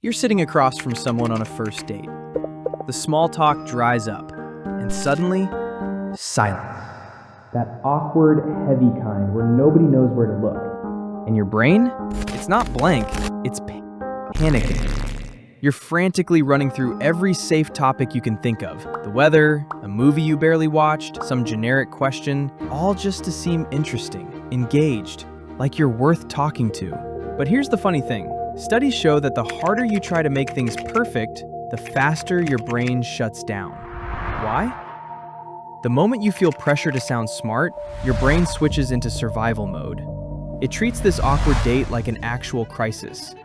You're sitting across from someone on a first date. The small talk dries up, and suddenly, silence. That awkward, heavy kind where nobody knows where to look. And your brain? It's not blank, it's panicking. You're frantically running through every safe topic you can think of. The weather, a movie you barely watched, some generic question, all just to seem interesting, engaged, like you're worth talking to. But here's the funny thing. Studies show that the harder you try to make things perfect, the faster your brain shuts down. Why? The moment you feel pressure to sound smart, your brain switches into survival mode. It treats this awkward date like an actual crisis.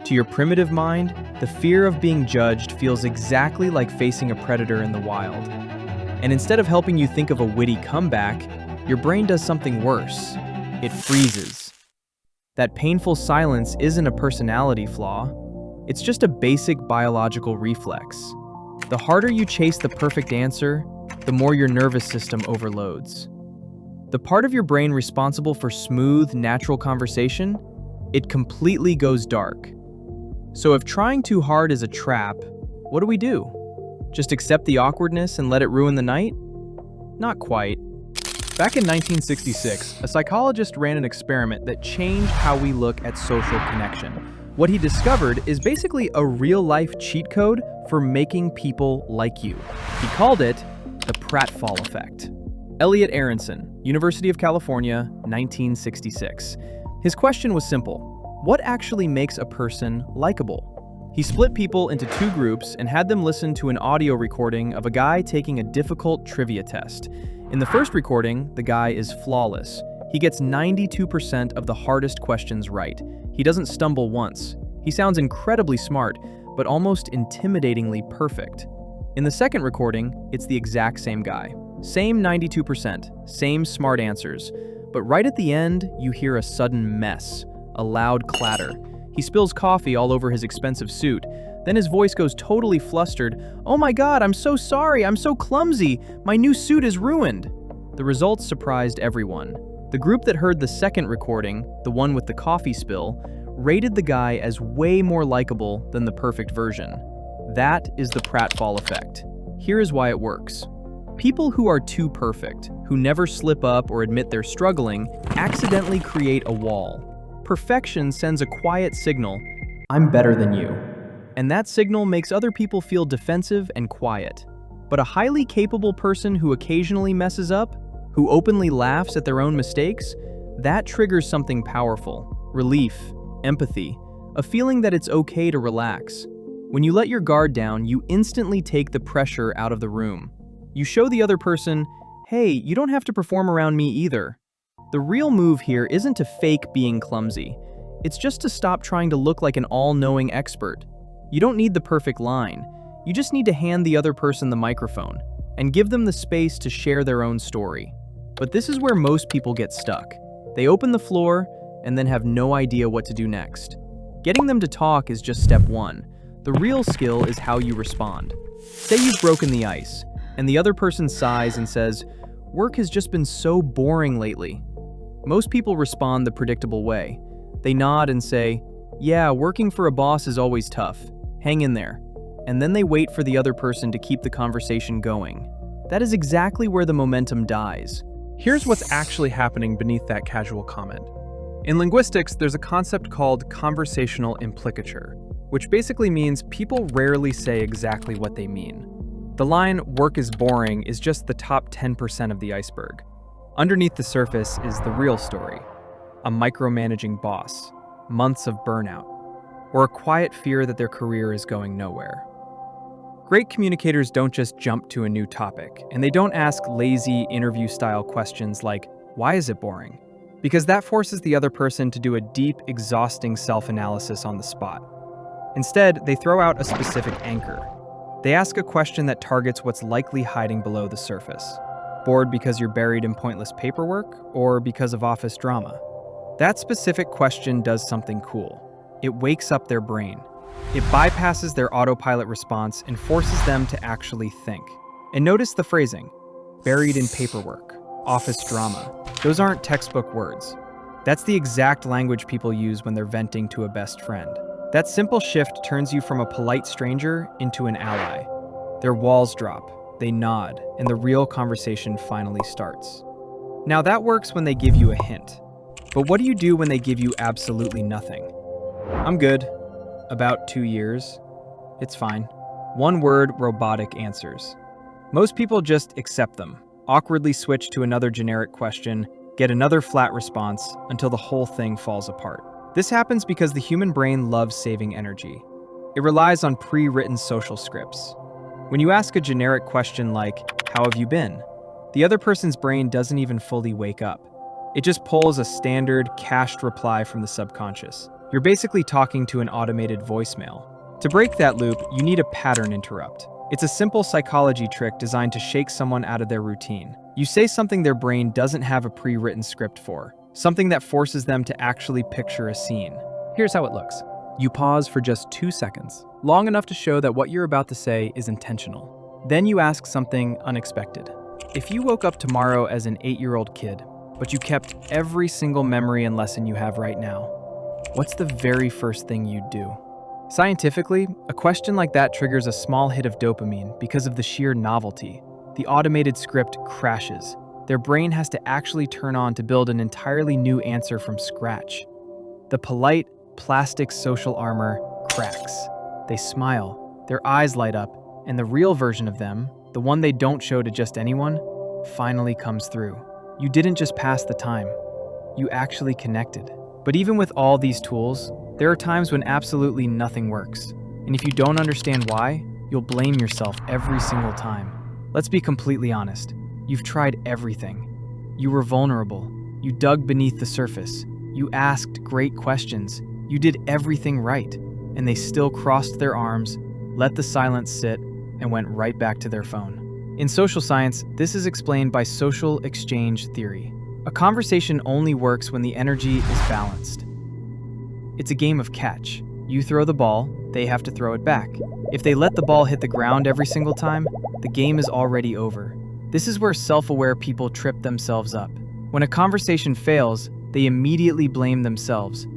To your primitive mind, the fear of being judged feels exactly like facing a predator in the wild. And instead of helping you think of a witty comeback, your brain does something worse. It freezes. That painful silence isn't a personality flaw. It's just a basic biological reflex. The harder you chase the perfect answer, the more your nervous system overloads. The part of your brain responsible for smooth, natural conversation, it completely goes dark. So if trying too hard is a trap, what do? Just accept the awkwardness and let it ruin the night? Not quite. Back in 1966, a psychologist ran an experiment that changed how we look at social connection. What he discovered is basically a real-life cheat code for making people like you. He called it the Pratfall Effect. Elliot Aronson, University of California, 1966. His question was simple. What actually makes a person likable? He split people into two groups and had them listen to an audio recording of a guy taking a difficult trivia test. In the first recording, the guy is flawless. He gets 92% of the hardest questions right. He doesn't stumble once. He sounds incredibly smart, but almost intimidatingly perfect. In the second recording, it's the exact same guy. Same 92%, same smart answers. But right at the end, you hear a sudden mess, a loud clatter. He spills coffee all over his expensive suit. Then his voice goes totally flustered. "Oh my God, I'm so sorry, I'm so clumsy. My new suit is ruined." The results surprised everyone. The group that heard the second recording, the one with the coffee spill, rated the guy as way more likable than the perfect version. That is the Pratfall Effect. Here is why it works. People who are too perfect, who never slip up or admit they're struggling, accidentally create a wall. Perfection sends a quiet signal, "I'm better than you." And that signal makes other people feel defensive and quiet. But a highly capable person who occasionally messes up, who openly laughs at their own mistakes, that triggers something powerful. Relief, empathy, a feeling that it's okay to relax. When you let your guard down, you instantly take the pressure out of the room. You show the other person, "Hey, you don't have to perform around me either." The real move here isn't to fake being clumsy. It's just to stop trying to look like an all-knowing expert. You don't need the perfect line. You just need to hand the other person the microphone and give them the space to share their own story. But this is where most people get stuck. They open the floor and then have no idea what to do next. Getting them to talk is just step one. The real skill is how you respond. Say you've broken the ice, and the other person sighs and says, "Work has just been so boring lately." Most people respond the predictable way. They nod and say, "Yeah, working for a boss is always tough. Hang in there." And then they wait for the other person to keep the conversation going. That is exactly where the momentum dies. Here's what's actually happening beneath that casual comment. In linguistics, there's a concept called conversational implicature, which basically means people rarely say exactly what they mean. The line, "work is boring," is just the top 10% of the iceberg. Underneath the surface is the real story. A micromanaging boss, months of burnout, or a quiet fear that their career is going nowhere. Great communicators don't just jump to a new topic, and they don't ask lazy interview-style questions like, "Why is it boring?" Because that forces the other person to do a deep, exhausting self-analysis on the spot. Instead, they throw out a specific anchor. They ask a question that targets what's likely hiding below the surface. Bored because you're buried in pointless paperwork, or because of office drama? That specific question does something cool. It wakes up their brain. It bypasses their autopilot response and forces them to actually think. And notice the phrasing, buried in paperwork, office drama. Those aren't textbook words. That's the exact language people use when they're venting to a best friend. That simple shift turns you from a polite stranger into an ally. Their walls drop, they nod, and the real conversation finally starts. Now that works when they give you a hint. But what do you do when they give you absolutely nothing? I'm good. About 2 years. It's fine. One word, robotic answers. Most people just accept them, awkwardly switch to another generic question, get another flat response until the whole thing falls apart. This happens because the human brain loves saving energy. It relies on pre-written social scripts. When you ask a generic question like, "How have you been?" the other person's brain doesn't even fully wake up. It just pulls a standard, cached reply from the subconscious. You're basically talking to an automated voicemail. To break that loop, you need a pattern interrupt. It's a simple psychology trick designed to shake someone out of their routine. You say something their brain doesn't have a pre-written script for, something that forces them to actually picture a scene. Here's how it looks. You pause for just 2 seconds, long enough to show that what you're about to say is intentional. Then you ask something unexpected. If you woke up tomorrow as an 8-year-old kid, but you kept every single memory and lesson you have right now, what's the very first thing you'd do? Scientifically, a question like that triggers a small hit of dopamine because of the sheer novelty. The automated script crashes. Their brain has to actually turn on to build an entirely new answer from scratch. The polite, plastic social armor cracks. They smile, their eyes light up, and the real version of them, the one they don't show to just anyone, finally comes through. You didn't just pass the time, you actually connected. But even with all these tools, there are times when absolutely nothing works. And if you don't understand why, you'll blame yourself every single time. Let's be completely honest. You've tried everything. You were vulnerable. You dug beneath the surface. You asked great questions. You did everything right. And they still crossed their arms, let the silence sit, and went right back to their phone. In social science, this is explained by social exchange theory. A conversation only works when the energy is balanced. It's a game of catch. You throw the ball, they have to throw it back. If they let the ball hit the ground every single time, the game is already over. This is where self-aware people trip themselves up. When a conversation fails, they immediately blame themselves.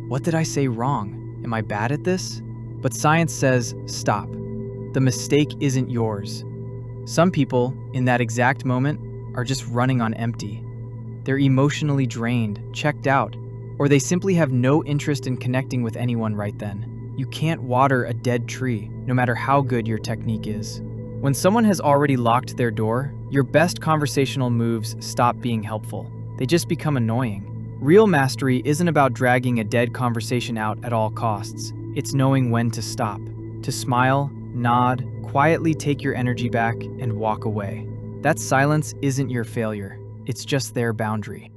What did I say wrong? Am I bad at this? But science says, stop. The mistake isn't yours. Some people, in that exact moment, are just running on empty. They're emotionally drained, checked out, or they simply have no interest in connecting with anyone right then. You can't water a dead tree, no matter how good your technique is. When someone has already locked their door, your best conversational moves stop being helpful. They just become annoying. Real mastery isn't about dragging a dead conversation out at all costs. It's knowing when to stop, to smile, nod, quietly take your energy back, and walk away. That silence isn't your failure. It's just their boundary.